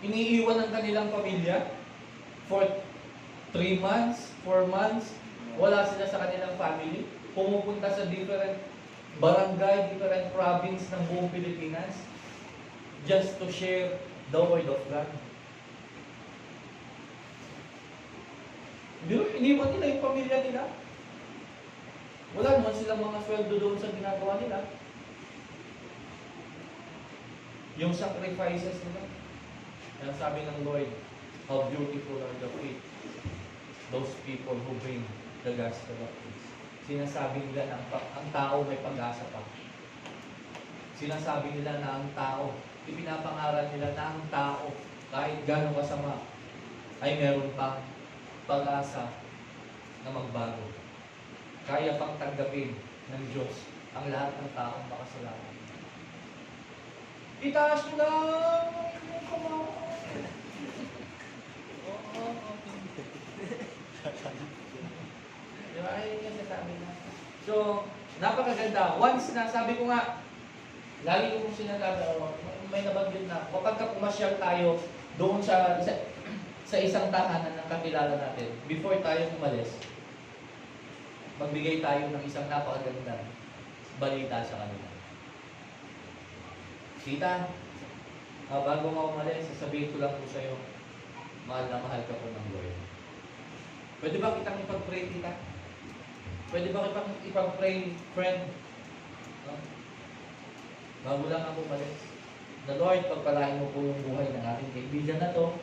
Iniiwan ng kanilang pamilya for 3 months, 4 months, wala sila sa kanilang family. Pumupunta sa different barangay, different province ng buong Pilipinas just to share the Word of God. Iniwan nila yung pamilya nila. Wala naman silang mga sweldo doon sa ginagawa nila. Yung sacrifices nila. Kaya sabi ng Lord, how beautiful are the feet. Those people who bring the gospel of peace. Sinasabi nila na ang tao may pag-asa pa. Sinasabi nila na ang tao, ipinapangaral nila na ang tao, kahit gano'ng kasama, ay meron pang pag-asa na magbago. Kaya pang tanggapin ng Diyos ang lahat ng taong makasalanan. Itaas nyo lang ang inyong kamay. Diba? Ayun yung nasabi na. So, napakaganda. Once na, sabi ko nga, lagi ko kong sinasabi, may nabanggit na, kapag pumasyal tayo doon sa isang tahanan ng kakilala natin, before tayo umalis, magbigay tayo ng isang napakaganda balita sa kanila. Tita, bago nga umalis, sasabihin ko lang po sa'yo, mahal na mahal ka po ng Lord. Pwede ba kitang ipag-pray, tita? Pwede ba kitang ipag-pray, friend? No? Bago lang ako umalis. The Lord, pagpalain mo po yung buhay ng ating kaibigan na to,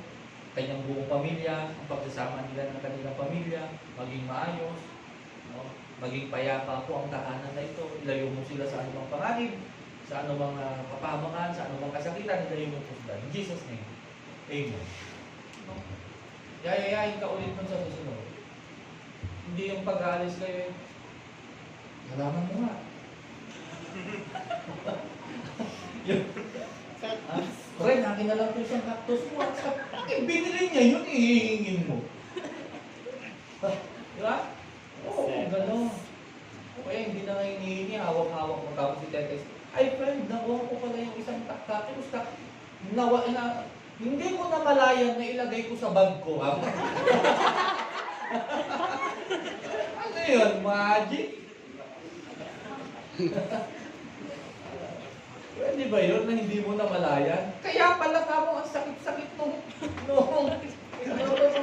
kanyang buong pamilya, ang pagsasama nila ng kanilang pamilya, maging maayos, no? Maging payapa po ang tahanan na ito. Ilayo mo sila sa anumang panganib, sa anumang kapahamakan, sa anumang kasakitan, ilayo mo po sila. In Jesus' name, Amen. No? Yayayain ka ulit nun sa susunod. Hindi yung pag-aalis kayo eh. Nalaman mo nga. Yun. Ren, akin na lang po siyang cactus mo. Bakit binili niya yun, ihihingin mo? Di ba? Oo, gano'n. Okay, hindi na nga hinihingi, hawak-hawak mo tapos si Tetes. Ay friend, nakuha ko pala yung isang cactus. Hindi ko na malayan na ilagay ko sa bag ko. Ano yun? Magic? Pwede ba yun na hindi mo na malayan? Kaya pala kamo ang sakit-sakit nung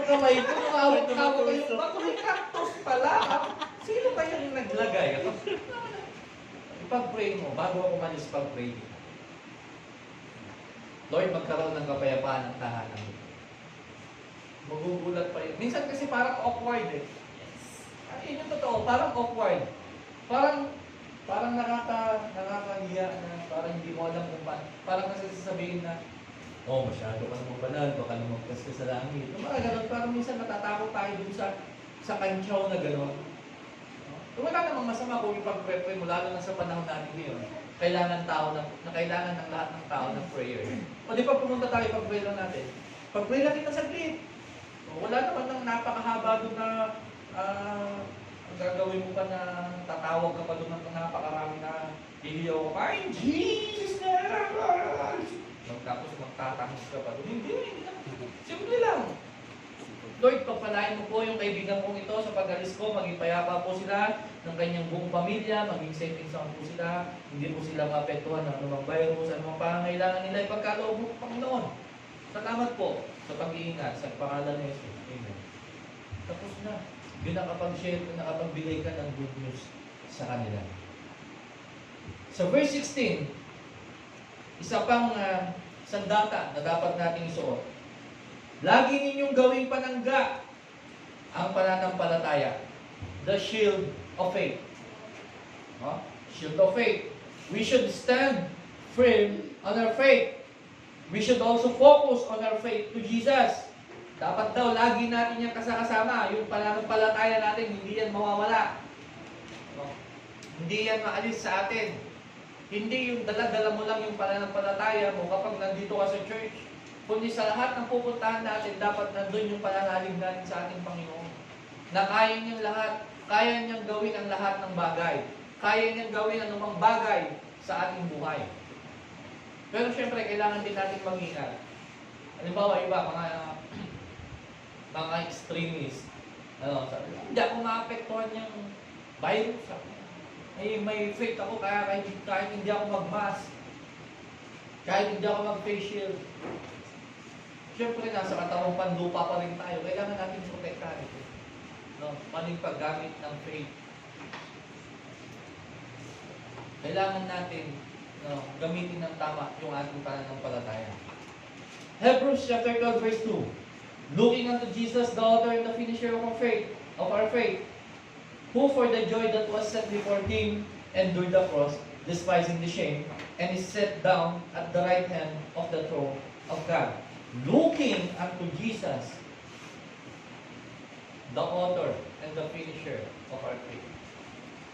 kamay ko, nung hawak-hawak ko yung bag ko. May cactus pala. Sino kaya yung naglagay? Ipag-pray mo, bago ako manis pag-pray dito. Lord, magkaroon ng kapayapaan ng tahanan mo. Magugulat pa yun. Minsan kasi parang awkward eh. Yun yung totoo, parang awkward. Parang nakakahiya na parang hindi mo alam kung paano. Parang kasi sasabihin na, oh, masyado ka namang banal, baka lumagpas ka sa langit. Yung mga ganun, parang minsan natatakot tayo dun sa kantsaw na gano'n. So, wala namang masama kung ipag-pray mo, lalo na sa panahon natin ngayon. Kailangan ng lahat ng tao ng prayer. O di pa pumunta tayo, pag-pray lang natin. Pag-pray lang kita saglit. So, wala naman ng napakahaba doon na gagawin mo pa na tatawag ka pa doon ng napakarami na iliyaw ka pa, in Jesus name! Tapos magtatangos ka pa doon. Hindi. Simple lang. Lord, pagpalain mo po yung kaibigan kong ito sa pag-alis ko, maging payapa po sila ng kanyang buong pamilya, maging safe and sound po sila, hindi po sila maapektuhan ng anumang virus, anumang pangangailangan nila, ipagkaloob mo, Panginoon. Salamat po sa pag-iingat, sa pangalan ni Jesus. Amen. Tapos na. Yun nakapag-share, nakapagbigay ka ng good news sa kanila. Sa verse 16, isa pang sandata na dapat nating isuot. Lagi ninyong gawing panangga ang pananampalataya. The shield of faith. Shield of faith. We should stand firm on our faith. We should also focus on our faith to Jesus. Dapat daw lagi natin yung kasama. Yung pananampalataya natin, hindi yan mawawala. Hindi yan maalis sa atin. Hindi yung dala-dala mo lang yung pananampalataya mo kapag nandito ka sa church. Kundi sa lahat ng pupuntahan natin, dapat nandun yung pananalig natin sa ating Panginoon. Na kaya niyang lahat, kaya niyang gawin ang lahat ng bagay. Kaya niyang gawin anumang bagay sa ating buhay. Pero syempre, kailangan din natin mag-ingat. Halimbawa, iba, mga extremist. Sabi, hindi ako maapektuhan yung virus. May faith ako, kahit hindi ako mag-mask. Kahit hindi ako mag-face shield. Siyempre, nasa katawang panlupa pa rin tayo. Kailangan natin protektahan ito. Paning paggamit ng faith. Kailangan natin gamitin ng tama yung ating pananampalataya. Hebrews chapter 12 verse 2. Looking unto Jesus, the author and the finisher of our faith, who for the joy that was set before him endured the cross, despising the shame, and is set down at the right hand of the throne of God. Looking unto Jesus, the author and the finisher of our faith.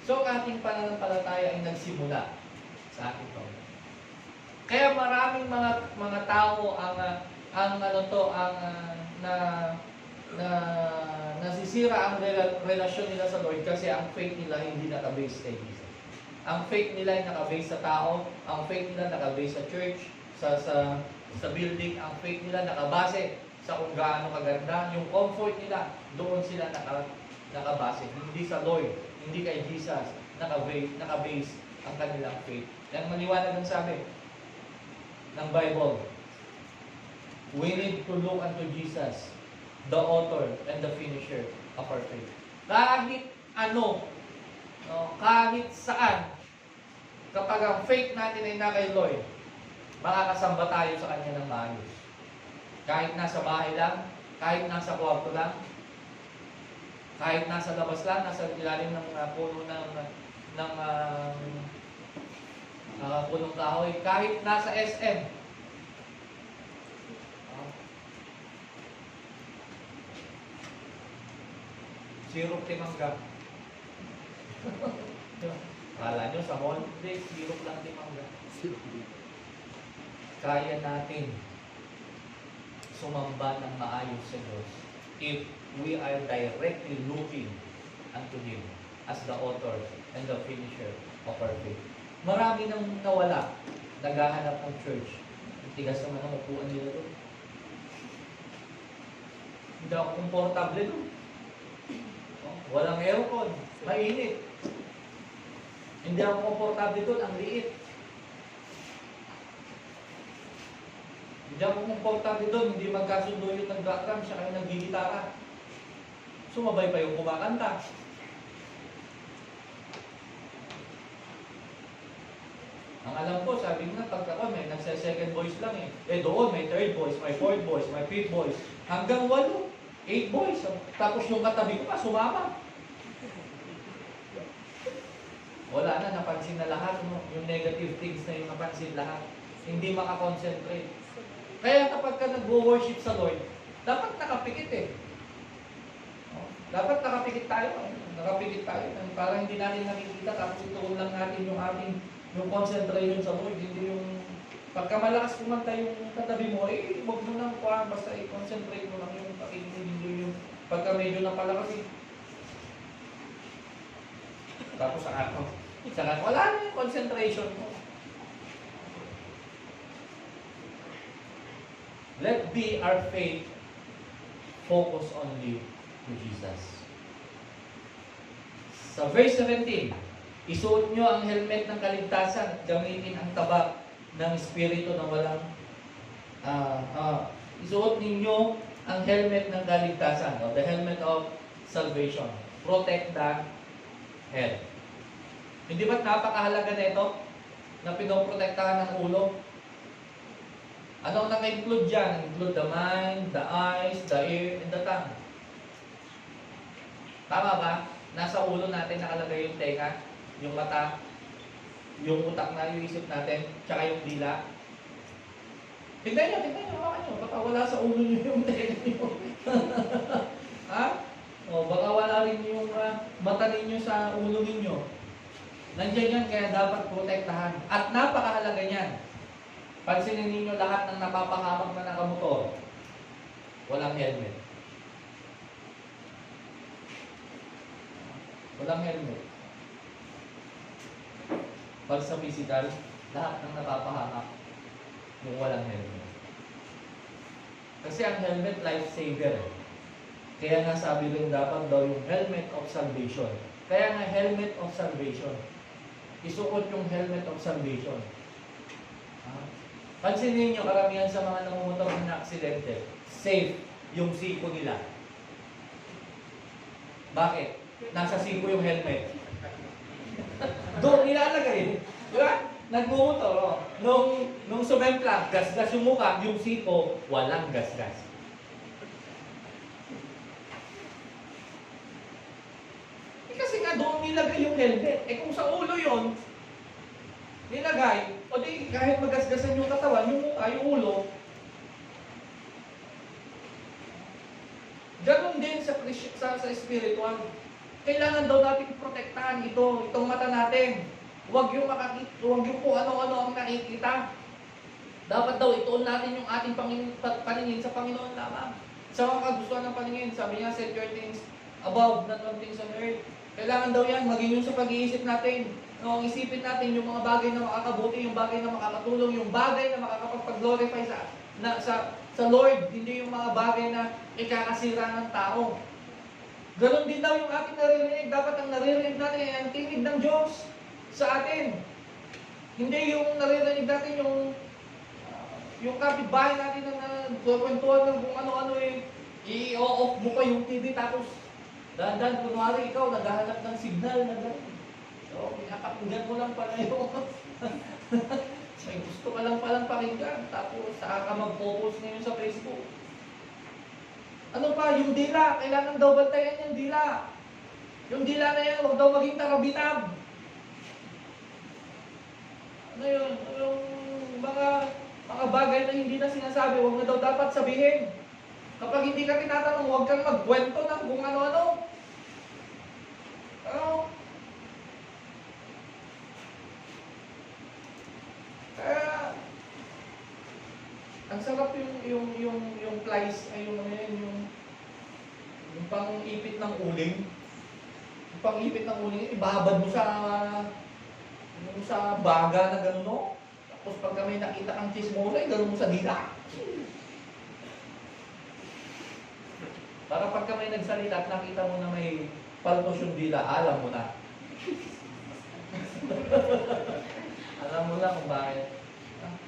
So, ating pananampalataya ay nagsimula sa ating Panginoon. Kaya maraming mga tao nasisira ang relasyon nila sa Lord kasi ang faith nila hindi nakabase kay Jesus. Ang faith nila ay nakabase sa tao, ang faith nila nakabase sa church, sa building, ang faith nila nakabase sa kung gaano kaganda, yung comfort nila, doon sila nakabase. Hindi sa Lord, hindi kay Jesus, nakabase ang kanilang faith. Yan maliwanag ang sabi ng Bible. We need to look unto Jesus, the author and the finisher of our faith. Kahit ano, kahit saan, kapag ang faith natin ay na kay Lord, makakasamba tayo sa Kanya ng maayos. Kahit nasa bahay lang, kahit nasa kwarto lang, kahit nasa labas lang, nasa ilalim ng puno ng punong kahoy, kahit nasa SM. Sirop timangga. Kala nyo sa mall, hindi, sirop lang timangga. Kaya natin sumamba ng maayos sa Diyos if we are directly looking unto Him as the author and the finisher of our faith. Marami nang nawala, naghahanap ng church. Ang tigas naman ang upuan nila doon. Hindi ako komportable doon. Walang aircon, mainit. Hindi ako komportable doon, ang liit. Hindi ako komportable doon, hindi magkasundo yung nag-background, siya kayo nag-gitara. Sumabay pa yung kumakanta. Ang alam ko, sabi nga, pag ako, may nagsa-second voice lang eh. Doon, may third voice, may fourth voice, may fifth voice. Hanggang 8 voice. Tapos yung katabi ko pa, sumama. Wala na, napansin na lahat. Yung negative things na yung napansin lahat. Hindi makakonsentrate. Kaya kapag ka nag-worship sa Lord, dapat nakapikit eh. Dapat nakapikit tayo. Nakapikit tayo. Para hindi natin nakikita, tapos ituon lang natin yung concentration sa Lord. Hindi yung pagka malakas kumanta yung katabi mo, huwag mo nang basta i-concentrate mo lang yung pakikinig. Hindi yung pagka medyo napalakas eh. Tapos wala na yung concentration mo. Let be our faith focus only to Jesus. Sa verse 17, isuot nyo ang helmet ng kaligtasan at gamitin ang tabak ng Espiritu na walang isuot ninyo ang helmet ng kaligtasan, the helmet of salvation. Protect the head. Hindi ba't napakahalaga na ito na pinoprotektahan ng ulo? Ano ang naka-include dyan? Include the mind, the eyes, the ear, and the tongue. Tama ba? Nasa ulo natin nakalagay yung tenga, yung mata, yung utak na, yung isip natin, tsaka yung dila. Tignan nyo, hawakan nyo. Baka wala sa ulo nyo yung tenga nyo. Ha? O, baka wala rin yung mata ninyo sa ulo ninyo. Nandiyan yan, kaya dapat protektahan. At napakahalaga niyan. Pansinin ninyo lahat ng napapahamak na nakamotor, walang helmet. Walang helmet. Pag sa physical, lahat ng napapahamak, yung walang helmet. Kasi ang helmet, lifesaver. Kaya nga sabi rin dapat daw yung helmet of salvation. Kaya nga helmet of salvation. Isuot yung helmet of salvation. Pansinin niyo, karamihan sa mga nangungutom na aksidente, safe yung siko nila. Bakit? Nasa siko yung helmet. Doon ilalagay. Di ba? Nagmumotor, oh. Nung sumemplang, gas-gas yung mukha, yung siko, walang gas-gas. Kasi nga doon nilagay yung helmet. Kung sa ulo yon nilagay, o di kahit magasgasan yung katawan, yung mukha, yung ulo, ganon din sa spiritual. Kailangan daw natin protektahan itong mata natin. Huwag yung kung ano-ano ang nakikita. Dapat daw ituon natin yung ating paningin sa Panginoon lamang. Sa mga kagustuhan ng paningin, sabi niya, set your things above, not on things on earth. Kailangan daw yan, maging yung sa pag-iisip natin. No, ang isipin natin yung mga bagay na makakabuti, yung bagay na makakatulong, yung bagay na makakapag-glorify sa Lord, hindi yung mga bagay na ikakasira ng tao. Ganon din daw yung ating naririnig. Dapat ang naririnig natin ay ang tinig ng Diyos sa atin. Hindi yung naririnig natin yung kapitbahay natin na kwentuhan ng kung ano-ano i-off mo pa yung TV tapos dahan-dahan, kunwari ikaw naghahanap ng signal na gano'n. So, pinapakinggan mo lang pala yung may gusto ka lang palang pakinggan tapos saka ka mag-focus ngayon sa Facebook. Ano pa? Yung dila. Kailangan daw bantayan yung dila. Yung dila na yan, huwag daw maging tarabitab. Ano yun? Yung mga bagay na hindi na sinasabi, huwag na daw dapat sabihin. Kapag hindi ka tinatanong, huwag kang magkwento ng kung ano-ano. Kaya, ang sarap yung flies, ay yung pang-ipit ng uling. Yung pang-ipit ng uling, ibabad mo sa baga na gano'n, no? Tapos pagka may nakita kang chismosa, gano'n mo sa dila. Para pagka may nagsalita at nakita mo na may paltos yung dila, alam mo na. Alam mo lang kung bakit.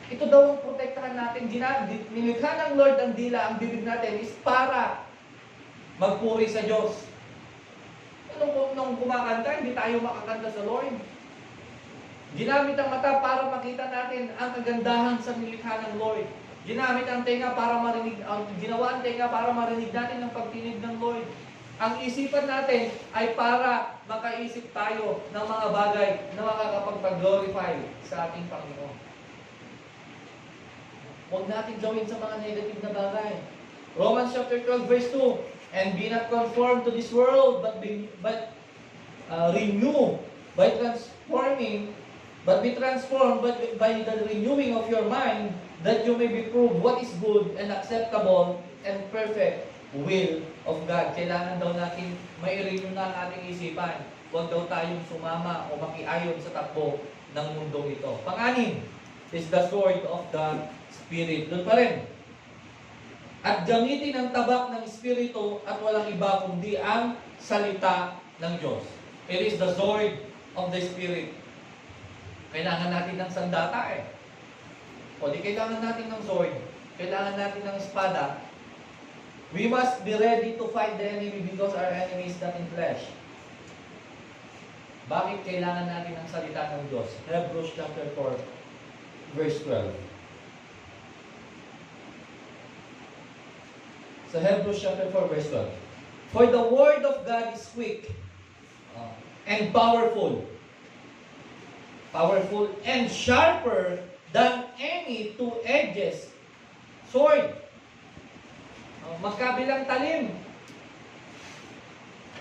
Ito daw ang protektahan natin. Nilikha ng Lord ang dila, ang bibig natin is para magpuri sa Diyos. Nung kumakanta, hindi tayo makakanta sa Lord. Ginamit ang mata para makita natin ang kagandahan sa nilikha ng Lord. Ginamit ang tenga para marinig, ginawa ang tenga para marinig natin ang pagtinig ng Lord. Ang isipan natin ay para makaisip tayo ng mga bagay na makakapag-glorify sa ating Panginoon. Huwag natin gawin sa mga negative na bagay. Romans chapter 12 verse 2, and be not conformed to this world, but renew by transforming, but be transformed by the renewing of your mind, that you may be proved what is good and acceptable and perfect will of God. Kailangan daw natin mai-renew na ang ating isipan. Huwag daw tayong sumama o makiayon sa takbo ng mundong ito. Pang-anim is the sword of the Spirit. Doon pa rin. At gamitin ang tabak ng Espiritu at walang iba kundi ang salita ng Diyos. It is the sword of the Spirit. Kailangan natin ng sandata eh. O di kailangan natin ng sword. Kailangan natin ng espada. We must be ready to fight the enemy because our enemy is not in flesh. Bakit kailangan natin ng salita ng Diyos? Hebrews chapter 4, verse 12. Sa Hebrews chapter 4, verse 12. For the word of God is quick and powerful. Powerful and sharper than any two-edged sword. Magkabilang talim.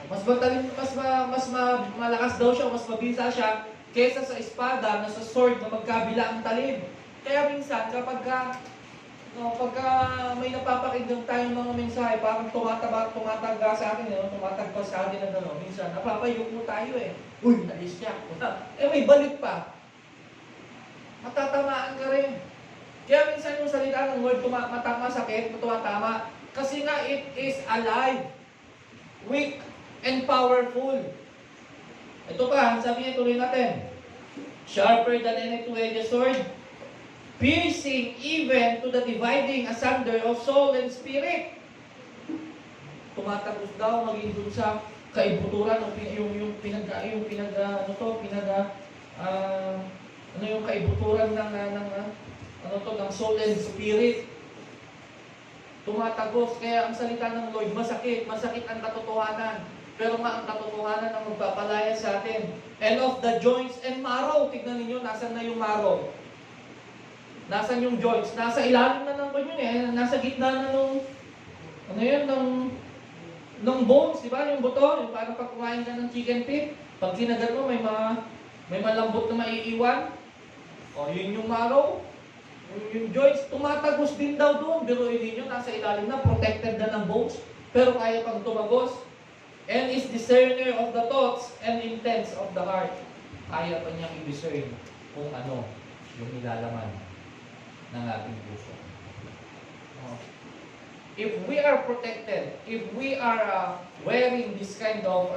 Mas malakas daw siya, mas mabisa siya kaysa sa espada na sa sword na magkabila ang talim. Kaya minsan pagka may napapakinggan tayong mga mensahe, parang tumatagpa sa atin na gano'n. Minsan napapayuko tayo eh. Uy, nalis niya. May balik pa. Matatamaan ka rin. Kaya minsan yung salita ng Lord, masakit, tumatama. Kasi nga, it is alive, weak, and powerful. Ito pa, sabi niya, tuloy natin. Sharper than any two-edged sword, piercing even to the dividing asunder of soul and spirit. Tumatagos daw, maging dun sa Ano yung kaibuturan ng soul and spirit. Tumatagos. Kaya ang salita ng Lord, masakit. Masakit ang katotohanan. Pero nga ang katotohanan ang magpapalaya sa atin. And of the joints and marrow. Tignan ninyo, nasan na yung marrow? Nasan yung joints? Nasa ilalim na ng yun eh. Nasa gitna na nung, ng bones, di ba? Yung buto, yung parang pag kumain ka ng chicken feet, pag sinagat mo, may malambot na maiiwan. O, yun yung marrow. Yung joints, tumatagos din daw doon. Biruin ninyo, nasa ilalim na, protected na ng bones, pero kaya pang tumagos. And is discerner of the thoughts and intents of the heart. Kaya pa niyang i-discern kung ano yung nilalaman ng ating puso. If we are protected, if we are wearing this kind of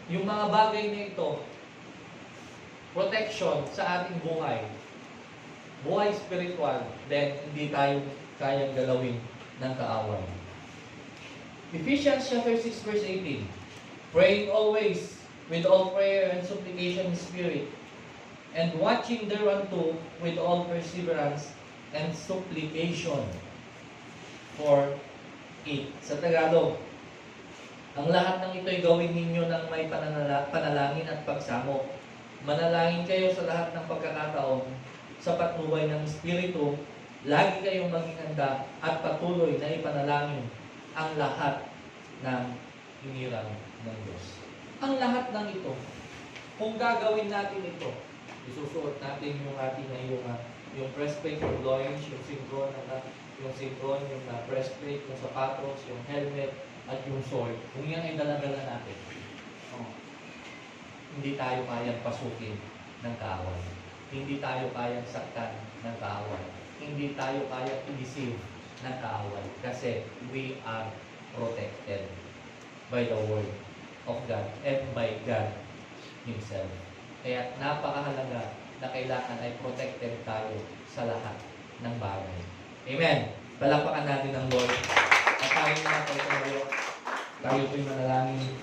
yung mga bagay na ito, protection sa ating buhay spiritual, then hindi tayo kayang galawin ng kaaway. Ephesians chapter 6 verse 18. Praying always with all prayer and supplication in spirit, and watching thereunto with all perseverance and supplication for it. Sa Tagalog, ang lahat ng ito'y gawin ninyo ng may panalangin at pagsamo. Manalangin kayo sa lahat ng pagkakataon sa patnubay ng Espiritu. Lagi kayong maging handa at patuloy na ipanalangin ang lahat ng hinirang ng Diyos. Ang lahat ng ito, kung gagawin natin ito, isusuot natin yung ating yung breastplate, yung loins, yung singron, yung breastplate, yung sapatos, yung helmet, at yung sword. Kung yan ay dala-dala natin, hindi tayo kayang pasukin ng kaaway. Hindi tayo kayang saktan ng kaaway. Hindi tayo kayang i-deceive ng kaaway. Kasi we are protected by the word of God and by God Himself. Kaya napakahalaga na kailangan ay protected tayo sa lahat ng bagay. Amen. Palakpakan natin ang Lord. At tayo na tayo. Tayo po'y manalangin.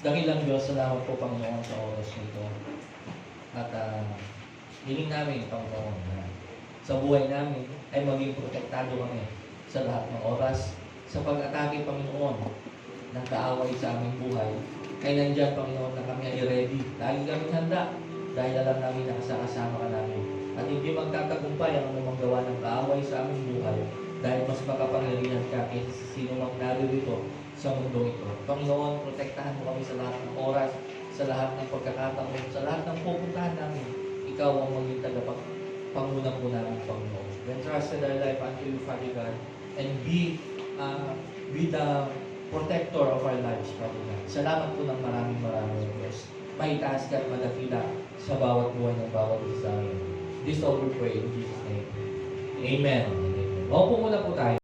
Dakilang Diyos, salamat po Panginoon sa oras nito. At hiling namin, Panginoon, na sa buhay namin ay maging protektado kami sa lahat ng oras. Sa pag-atake, Panginoon, ng kaaway sa aming buhay, ay nandyan, Panginoon, na kami ay ready. Lagi kami handa dahil alam namin na kasama ka namin. At hindi magtatagumpay ang anumang gawa ng kaaway sa aming buhay dahil mas makapangyarihan ka kaysa sa sino mang naririto sa mundo ito. Panginoon, protektahan mo kami sa lahat ng oras, sa lahat ng pagkakataon, sa lahat ng pupuntahan namin. Ikaw ang maging tagapanguna po namin, Panginoon. We entrusted our life unto you, Father God, and be the protector of our lives, Father God. Salamat po ng maraming Diyos. Maitaas ka at madakila sa bawat buhay ng bawat isa sa amin. This all we pray in Jesus' name. Amen. Opo muna po tayo.